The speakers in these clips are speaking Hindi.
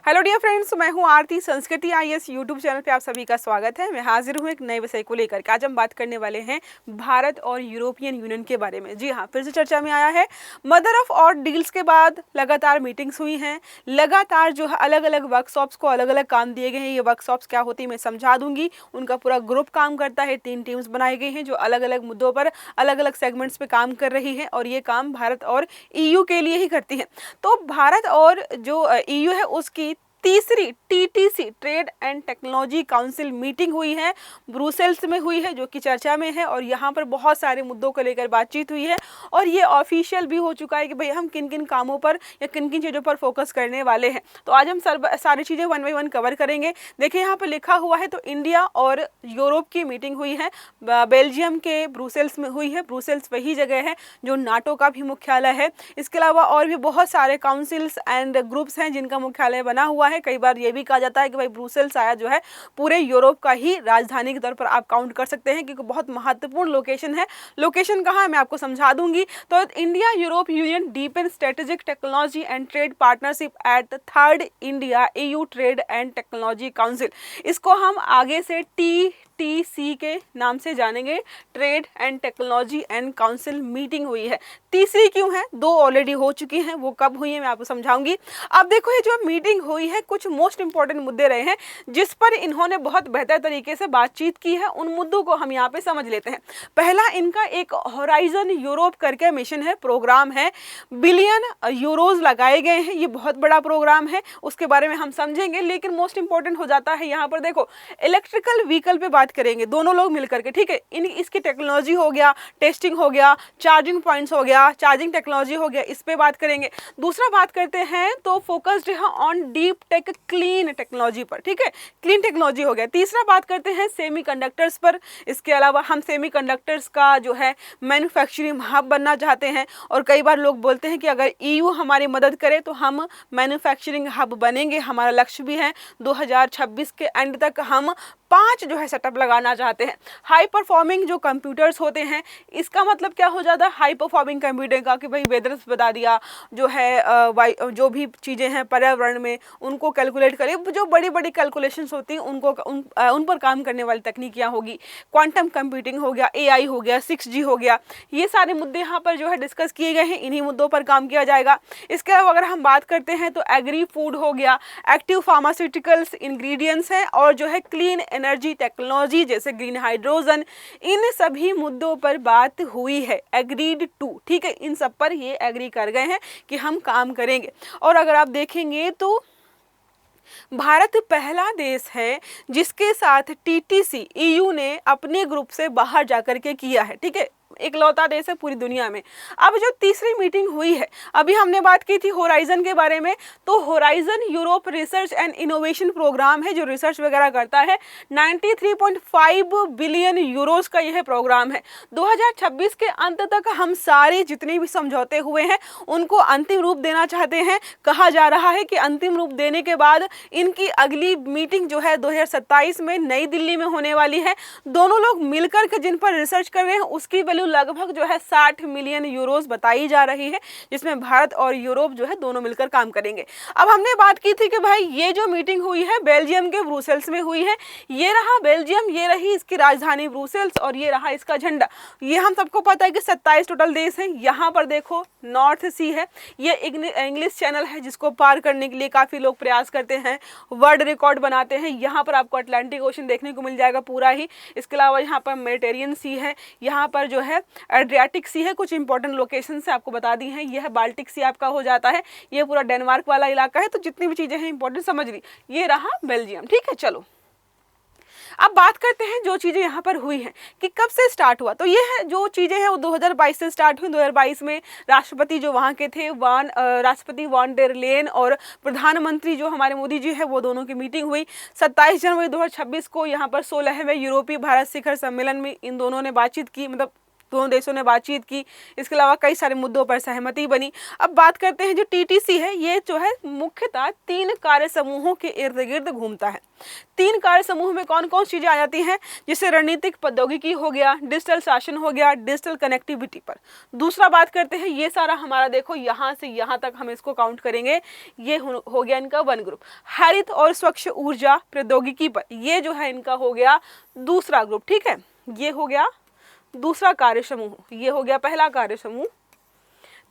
हेलो डियर फ्रेंड्स, मैं हूं आरती। संस्कृति आईएएस यूट्यूब चैनल पे आप सभी का स्वागत है। मैं हाजिर हूं एक नए विषय को लेकर के। आज हम बात करने वाले हैं भारत और यूरोपियन यूनियन के बारे में। जी हाँ, फिर से चर्चा में आया है। मदर ऑफ ऑल डील्स के बाद लगातार मीटिंग्स हुई हैं, लगातार जो है अलग अलग वर्कशॉप्स को अलग अलग काम दिए गए हैं। ये वर्कशॉप्स क्या होती है मैं समझा दूंगी। उनका पूरा ग्रुप काम करता है, 3 टीम्स बनाई गई हैं जो अलग अलग मुद्दों पर अलग अलग सेगमेंट्स पे काम कर रही है और ये काम भारत और ईयू के लिए ही करती है। तो भारत और जो ईयू है उसकी तीसरी TTC trade and technology council meeting हुई है, ब्रुसेल्स में हुई है, जो कि चर्चा में है और यहाँ पर बहुत सारे मुद्दों को लेकर बातचीत हुई है और ये ऑफिशियल भी हो चुका है कि भाई हम किन किन कामों पर या किन किन चीज़ों पर फोकस करने वाले हैं। तो आज हम सारी चीज़ें 1 बाय 1 कवर करेंगे। देखिए यहाँ पर लिखा हुआ है, तो इंडिया और यूरोप की मीटिंग हुई है, बेल्जियम के ब्रुसेल्स में हुई है। ब्रुसेल्स वही जगह है जो नाटो का भी मुख्यालय है। इसके अलावा और भी बहुत सारे काउंसिल्स एंड ग्रुप्स हैं जिनका मुख्यालय बना हुआ है। कई बार ये भी कहा जाता है कि भाई ब्रुसेल्स शायद जो है पूरे यूरोप का ही राजधानी के तौर पर आप काउंट कर सकते हैं, क्योंकि बहुत महत्वपूर्ण लोकेशन है। लोकेशन कहाँ है मैं आपको समझा दूंगी। तो India Europe union deepen strategic technology and trade partnership at the 3rd India EU trade and technology council, इसको हम आगे से TTC के नाम से जानेंगे। Trade and technology and council meeting हुई है। तीसरी क्यों है? 2 ऑलरेडी हो चुकी हैं, वो कब हुई है मैं आपको समझाऊंगी। अब देखो, ये जो मीटिंग हुई है, कुछ मोस्ट इंपॉर्टेंट मुद्दे रहे हैं जिस पर इन्होंने बहुत बेहतर तरीके से बातचीत की है। उन मुद्दों को हम यहाँ पे समझ लेते हैं। पहला इनका एक होराइजन यूरोप करके मिशन है, प्रोग्राम है। बिलियन यूरोज लगाए गए हैं, ये बहुत बड़ा प्रोग्राम है, उसके बारे में हम समझेंगे। लेकिन मोस्ट इंपॉर्टेंट हो जाता है यहाँ पर, देखो इलेक्ट्रिकल व्हीकल पे बात करेंगे दोनों लोग मिलकर के, ठीक है। इसकी टेक्नोलॉजी हो गया, टेस्टिंग हो गया, चार्जिंग पॉइंट्स हो गया, चार्जिंग टेक्नोलॉजी हो गया, इस पे बात करेंगे। दूसरा बात करते हैं तो फोकस्ड है on deep tech clean technology पर, ठीक है, क्लीन टेक्नोलॉजी हो गया। तीसरा बात करते हैं सेमीकंडक्टर्स पर। इसके अलावा हम सेमीकंडक्टर्स का जो है मैन्युफैक्चरिंग हब बनना चाहते हैं और कई बार लोग बोलते हैं कि अगर EU हमारी मदद करे तो हम मैन्युफैक्चरिंग हब बनेंगे। हमारा लक्ष्य भी है 2026 के एंड तक हम 5 जो है सेटअप लगाना चाहते हैं। हाई परफॉर्मिंग जो कंप्यूटर्स होते हैं, इसका मतलब क्या हो जाता है हाई परफॉर्मिंग कंप्यूटर का, कि भाई वेदर बता दिया, जो है जो भी चीज़ें हैं पर्यावरण में उनको कैलकुलेट करे, जो बड़ी बड़ी कैलकुलेशंस होती हैं उनको उन पर काम करने वाली तकनीकियाँ होगी। क्वांटम कंप्यूटिंग हो गया, AI हो गया, 6G हो गया, ये सारे मुद्दे यहाँ पर जो है डिस्कस किए गए हैं। इन्हीं मुद्दों पर काम किया जाएगा। इसके अलावा अगर हम बात करते हैं तो एग्री फूड हो गया, एक्टिव फार्मास्यूटिकल्स इंग्रेडिएंट्स हैं और जो है क्लीन एनर्जी टेक्नोलॉजी जैसे ग्रीन हाइड्रोजन, इन सभी मुद्दों पर बात हुई है। एग्रीड टू, ठीक है, इन सब पर ये एग्री कर गए हैं कि हम काम करेंगे। और अगर आप देखेंगे तो भारत पहला देश है जिसके साथ TTC EU ने अपने ग्रुप से बाहर जाकर के किया है, ठीक है, इकलौता देश है पूरी दुनिया में। अब जो तीसरी मीटिंग हुई है, अभी हमने बात की थी होराइजन के बारे में, तो Horizon Europe research and innovation programme है जो रिसर्च वगैरह करता है। 93.5 बिलियन यूरोस का यह प्रोग्राम है। 2026 के अंत तक हम सारे जितने भी समझौते हुए हैं उनको अंतिम रूप देना चाहते हैं। कहा जा रहा है कि अंतिम रूप देने के बाद इनकी अगली मीटिंग जो है 2027 में नई दिल्ली में होने वाली है। दोनों लोग मिलकर के जिन पर रिसर्च कर रहे हैं उसकी वैल्यू लगभग जो है 60 मिलियन यूरोस बताई जा रही है, जिसमें भारत और यूरोप जो है दोनों मिलकर काम करेंगे। अब हमने बात की थी कि भाई ये जो मीटिंग हुई है बेल्जियम के ब्रुसेल्स में हुई है। ये रहा बेल्जियम, ये रही इसकी राजधानी ब्रुसेल्स और ये रहा इसका झंडा। ये हम सबको पता है कि 27 टोटल देश हैं। यहाँ पर देखो नॉर्थ सी है, ये इंग्लिश चैनल है जिसको पार करने के लिए काफ़ी लोग प्रयास करते हैं, वर्ल्ड रिकॉर्ड बनाते हैं। यहाँ पर आपको अटलांटिक ओशन देखने को मिल जाएगा पूरा ही। इसके अलावा यहाँ पर मेडिटेरियन सी है, यहाँ पर जो है एड्रियाटिक सी है। कुछ इंपॉर्टेंट लोकेशन से आपको बता दी हैं। यह बाल्टिक सी आपका हो जाता है, ये पूरा डेनमार्क वाला इलाका है। तो जितनी भी चीज़ें हैं इंपॉर्टेंट समझ ली। ये रहा बेल्जियम, ठीक है। चलो अब बात करते हैं जो चीज़ें यहाँ पर हुई हैं कि कब से स्टार्ट हुआ। तो ये है जो चीज़ें हैं वो 2022 से स्टार्ट हुई। 2022 में राष्ट्रपति जो वहाँ के थे राष्ट्रपति वान डेर लेन और प्रधानमंत्री जो हमारे मोदी जी है वो दोनों की मीटिंग हुई। 27 जनवरी 2026 को यहाँ पर 16वें यूरोपीय भारत शिखर सम्मेलन में इन दोनों ने बातचीत की, मतलब दोनों देशों ने बातचीत की। इसके अलावा कई सारे मुद्दों पर सहमति बनी। अब बात करते हैं जो टीटीसी है, ये जो है मुख्यतः 3 कार्य समूहों के इर्द गिर्द घूमता है। 3 कार्य समूह में कौन कौन चीजें आ जाती हैं, जैसे रणनीतिक प्रौद्योगिकी हो गया, डिजिटल शासन हो गया, डिजिटल कनेक्टिविटी पर। दूसरा बात करते हैं, ये सारा हमारा देखो यहाँ से यहाँ तक हम इसको काउंट करेंगे, ये हो गया इनका 1 ग्रुप। हरित और स्वच्छ ऊर्जा प्रौद्योगिकी पर, ये जो है इनका हो गया दूसरा ग्रुप। ठीक है, ये हो गया दूसरा कार्य समूह, ये हो गया पहला कार्य समूह।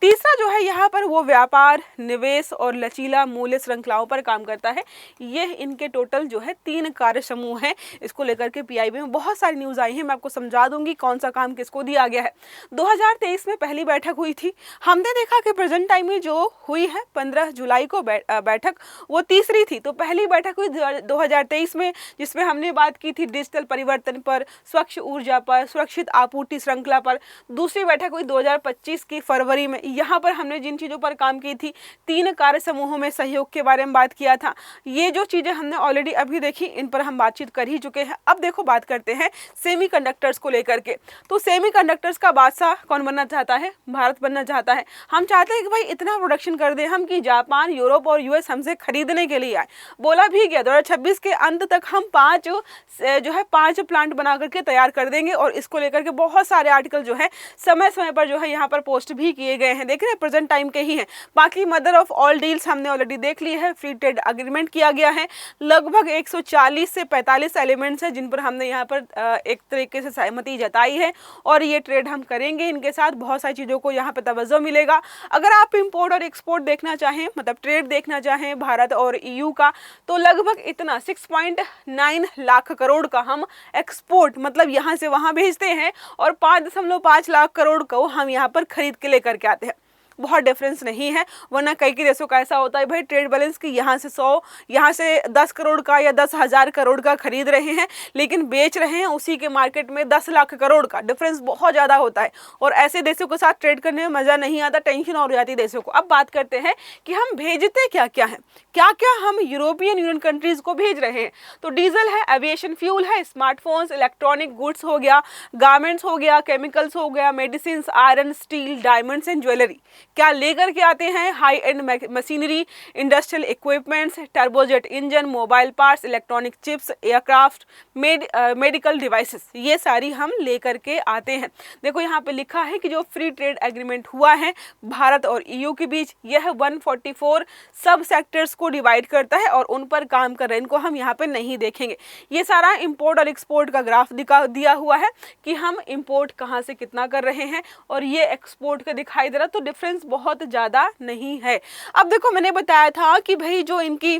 तीसरा जो है यहाँ पर वो व्यापार, निवेश और लचीला मूल्य श्रृंखलाओं पर काम करता है। ये इनके टोटल जो है 3 कार्य समूह हैं। इसको लेकर के पीआईबी में बहुत सारी न्यूज़ आई हैं, मैं आपको समझा दूंगी कौन सा काम किसको दिया गया है। 2023 में पहली बैठक हुई थी। हमने देखा कि प्रेजेंट टाइम में जो हुई है 15 जुलाई को बैठक, वो तीसरी थी। तो पहली बैठक हुई 2023 में, जिसमें हमने बात की थी डिजिटल परिवर्तन पर, स्वच्छ ऊर्जा पर, सुरक्षित आपूर्ति श्रृंखला पर। दूसरी बैठक हुई 2025 की फरवरी में। यहाँ पर हमने जिन चीज़ों पर काम की थी, 3 कार्य समूहों में सहयोग के बारे में बात किया था। ये जो चीज़ें हमने ऑलरेडी अभी देखी, इन पर हम बातचीत कर ही चुके हैं। अब देखो बात करते हैं सेमीकंडक्टर्स को लेकर के। तो सेमीकंडक्टर्स का बादशाह कौन बनना चाहता है? भारत बनना चाहता है। हम चाहते हैं कि भाई इतना प्रोडक्शन कर दे हम कि जापान, यूरोप और यूएस हमसे खरीदने के लिए आए। बोला भी गया 2026 के अंत तक हम 5 प्लांट बना करके तैयार कर देंगे। और इसको लेकर के बहुत सारे आर्टिकल जो है समय समय पर जो है यहाँ पर पोस्ट भी किए गए हैं। देख रहे हैं, प्रेजेंट टाइम के ही हैं। बाकी मदर ऑफ ऑल डील्स हमने ऑलरेडी देख ली है। फ्री ट्रेड एग्रीमेंट किया गया है। लगभग 140 से 45 एलिमेंट्स हैं जिन पर हमने यहाँ पर एक तरीके से सहमति जताई है, और ये ट्रेड हम करेंगे इनके साथ। बहुत सारी चीज़ों को यहाँ पर तवज्जो मिलेगा। अगर आप इंपोर्ट और एक्सपोर्ट देखना चाहें, मतलब ट्रेड देखना चाहें भारत और ईयू का, तो लगभग इतना 6.9 लाख करोड़ का हम एक्सपोर्ट मतलब यहाँ से वहाँ भेजते हैं, और 5.5 लाख करोड़ को हम यहाँ पर खरीद के लेकर के आते हैं। बहुत डिफरेंस नहीं है, वरना कई देशों का ऐसा होता है भाई ट्रेड बैलेंस की यहाँ से 100, यहाँ से 10 करोड़ का या 10,000 करोड़ का खरीद रहे हैं, लेकिन बेच रहे हैं उसी के मार्केट में 10 लाख करोड़ का। डिफरेंस बहुत ज़्यादा होता है, और ऐसे देशों के साथ ट्रेड करने में मज़ा नहीं आता, टेंशन और जाती है देशों को। अब बात करते हैं कि हम भेजते क्या क्या हैं, क्या क्या हम यूरोपियन यूनियन कंट्रीज़ को भेज रहे हैं। तो डीजल है, एविएशन फ्यूल है, स्मार्टफोन्स, इलेक्ट्रॉनिक गुड्स हो गया, गारमेंट्स हो गया, केमिकल्स हो गया, medicine, iron, steel, diamonds and jewellery. क्या लेकर के आते हैं? High and machinery, industrial equipments, turbojet engine, mobile parts, electronic chips, aircraft, medical devices, ये सारी हम लेकर के आते हैं। देखो यहाँ पे लिखा है कि जो फ्री ट्रेड एग्रीमेंट हुआ है भारत और ईयू के बीच, यह 144 सब सेक्टर्स को डिवाइड करता है और उन पर काम कर रहे हैं। इनको हम यहाँ पे नहीं देखेंगे। ये सारा इंपोर्ट और एक्सपोर्ट का ग्राफ दिया हुआ है कि हम इंपोर्ट कहाँ से कितना कर रहे हैं, और ये एक्सपोर्ट का दिखाई दे रहा। तो डिफरेंस बहुत ज़्यादा नहीं है। अब देखो मैंने बताया था कि भाई जो इनकी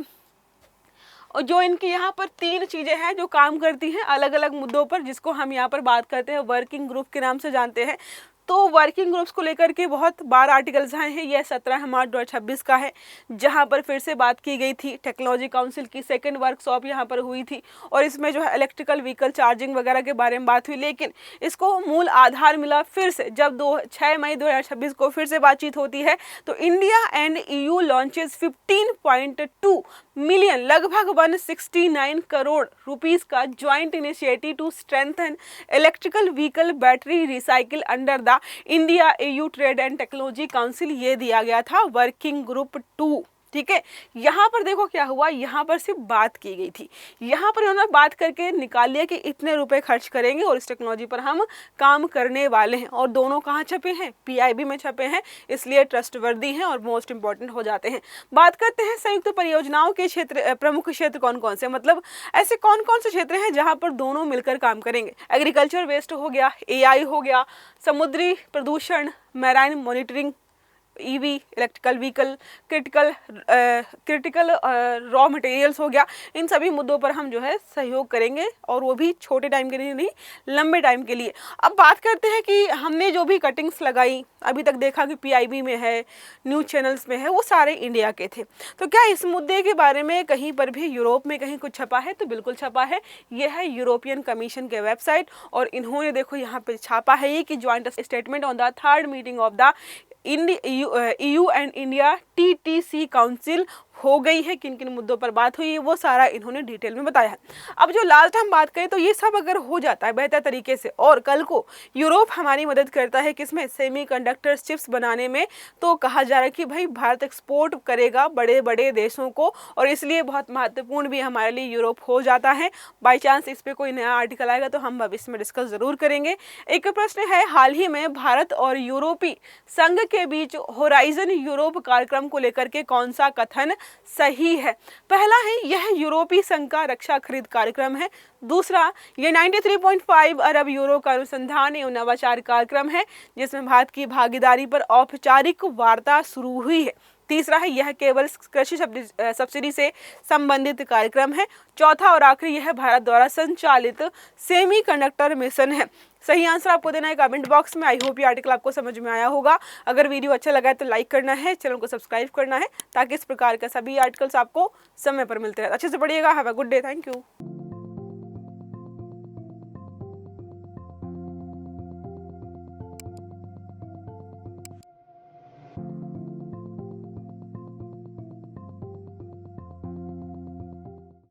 यहाँ पर 3 चीज़ें हैं जो काम करती हैं अलग अलग मुद्दों पर, जिसको हम यहाँ पर बात करते हैं वर्किंग ग्रुप के नाम से जानते हैं। तो वर्किंग ग्रुप्स को लेकर के बहुत बार आर्टिकल्स आए हैं। यह 17 मार्च 2026 का है, जहां पर फिर से बात की गई थी। टेक्नोलॉजी काउंसिल की 2nd वर्कशॉप यहां पर हुई थी, और इसमें जो है इलेक्ट्रिकल व्हीकल चार्जिंग वगैरह के बारे में बात हुई। लेकिन इसको मूल आधार मिला फिर से जब 6 मई 2026 को फिर से बातचीत होती है। तो India and EU launches 15.2 million, लगभग 169 करोड़ रुपीस का joint initiative to strengthen electrical vehicle battery recycle under the India EU trade and technology council. ये दिया गया था वर्किंग ग्रुप 2। ठीक है, यहाँ पर देखो क्या हुआ, यहाँ पर सिर्फ बात की गई थी। यहाँ पर उन्होंने बात करके निकाल लिया कि इतने रुपए खर्च करेंगे और इस टेक्नोलॉजी पर हम काम करने वाले हैं। और दोनों कहाँ छपे हैं? पीआईबी में छपे हैं, इसलिए ट्रस्टवर्दी हैं और मोस्ट इंपॉर्टेंट हो जाते हैं। बात करते हैं संयुक्त परियोजनाओं के क्षेत्र, प्रमुख क्षेत्र कौन कौन से, मतलब ऐसे कौन कौन से क्षेत्र हैं जहाँ पर दोनों मिलकर काम करेंगे। एग्रीकल्चर वेस्ट हो गया, एआई हो गया, समुद्री प्रदूषण, marine monitoring, EV, electrical vehicle, critical raw materials हो गया। इन सभी मुद्दों पर हम जो है सहयोग करेंगे, और वो भी छोटे टाइम के लिए नहीं, लंबे टाइम के लिए। अब बात करते हैं कि हमने जो भी कटिंग्स लगाई अभी तक, देखा कि पीआईबी में है, न्यूज़ चैनल्स में है, वो सारे इंडिया के थे। तो क्या इस मुद्दे के बारे में कहीं पर भी यूरोप में कहीं कुछ छपा है? तो बिल्कुल छपा है। यह है यूरोपियन कमीशन के वेबसाइट, और इन्होंने देखो यहाँ पे छापा है ये कि joint statement on the 3rd meeting of the EU and India TTC Council हो गई है, किन किन मुद्दों पर बात हुई है, वो सारा इन्होंने डिटेल में बताया है। अब जो लास्ट हम बात करें तो ये सब अगर हो जाता है बेहतर तरीके से और कल को यूरोप हमारी मदद करता है किसमें, सेमीकंडक्टर्स चिप्स बनाने में, तो कहा जा रहा है कि भाई भारत एक्सपोर्ट करेगा बड़े बड़े देशों को, और इसलिए बहुत महत्वपूर्ण भी हमारे लिए यूरोप हो जाता है। बाई चांस इस पर कोई नया आर्टिकल आएगा तो हम भविष्य में डिस्कस जरूर करेंगे। एक प्रश्न है, हाल ही में भारत और यूरोपीय संघ के बीच होराइजन यूरोप कार्यक्रम को लेकर के कौन सा कथन सही है? पहला है, यह यूरोपीय संघ का रक्षा खरीद कार्यक्रम है। दूसरा, यह 93.5 अरब यूरो का अनुसंधान एवं नवाचार कार्यक्रम है जिसमें भारत की भागीदारी पर औपचारिक वार्ता शुरू हुई है। तीसरा है, यह केवल कृषि सब्सिडी से संबंधित कार्यक्रम है। चौथा और आखिरी, यह भारत द्वारा संचालित सेमीकंडक्टर मिशन है। सही आंसर आपको देना है कमेंट बॉक्स में। आई होप ये आर्टिकल आपको समझ में आया होगा। अगर वीडियो अच्छा लगा है तो लाइक करना है, चैनल को सब्सक्राइब करना है ताकि इस प्रकार का सभी आर्टिकल्स आपको समय पर मिलते रहे। अच्छे से पढ़िएगा। Have a good day. Thank you.